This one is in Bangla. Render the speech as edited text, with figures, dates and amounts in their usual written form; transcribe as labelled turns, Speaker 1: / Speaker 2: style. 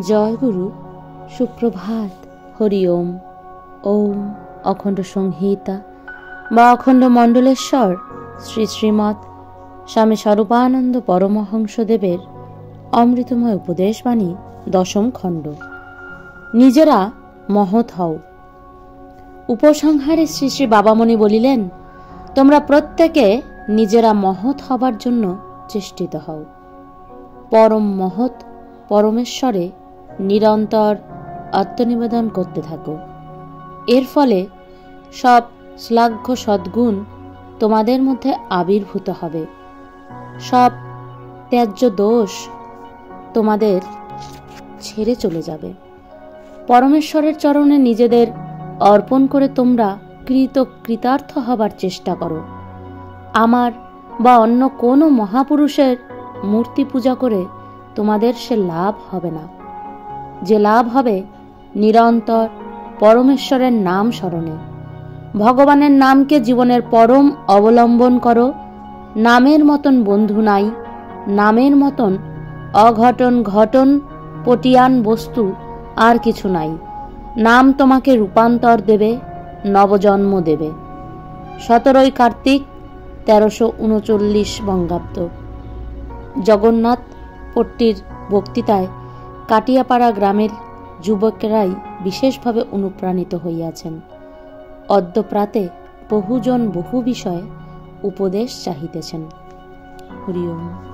Speaker 1: জয় গুরু, সুপ্রভাত, হরি ওম। ওম অখণ্ড সংহিতা বা অখণ্ড মণ্ডলেশ্বর শ্রী শ্রীমৎ স্বামী স্বরূপানন্দ পরমহংসদেবের অমৃতময় উপদেশবাণী, দশম খণ্ড। নিজেরা মহৎ হও। উপসংহারে শ্রী শ্রী বাবামণি বলিলেন, তোমরা প্রত্যেকে নিজেরা মহৎ হবার জন্য চেষ্টিত হও। পরম মহৎ পরমেশ্বরে নিরন্তর আত্মনিবেদন করতে থাকো। এর ফলে সব শ্লাঘ্য সদ্গুণ তোমাদের মধ্যে আবির্ভূত হবে। সব ত্যায্য দোষ তোমাদের ছেড়ে চলে যাবে। পরমেশ্বরের চরণে নিজেদের অর্পণ করে তোমরা কৃতার্থ হবার চেষ্টা করো। আমার বা অন্য কোনো মহাপুরুষের মূর্তি পূজা করে তোমাদের সে লাভ হবে না। যে লাভ হবে নিরন্তর পরমেশ্বরের নাম স্মরণে। ভগবানের নামকে জীবনের পরম অবলম্বন করো। নামের মতন বন্ধু নাই, নামের মতন অঘটন ঘটন পটিয়ান বস্তু আর কিছু নাই। নাম তোমাকে রূপান্তর দেবে, নবজন্ম দেবে। 17 কার্তিক 1339 বঙ্গাব্দ। জগন্নাথ পট্টির বক্তৃতায় কাটিয়াপাড়া গ্রামের যুবকেরাই বিশেষভাবে অনুপ্রাণিত হইয়াছেন। অদ্য প্রাতে বহুজন বহু বিষয়ে উপদেশ চাহিতেছেন। হরি ওম।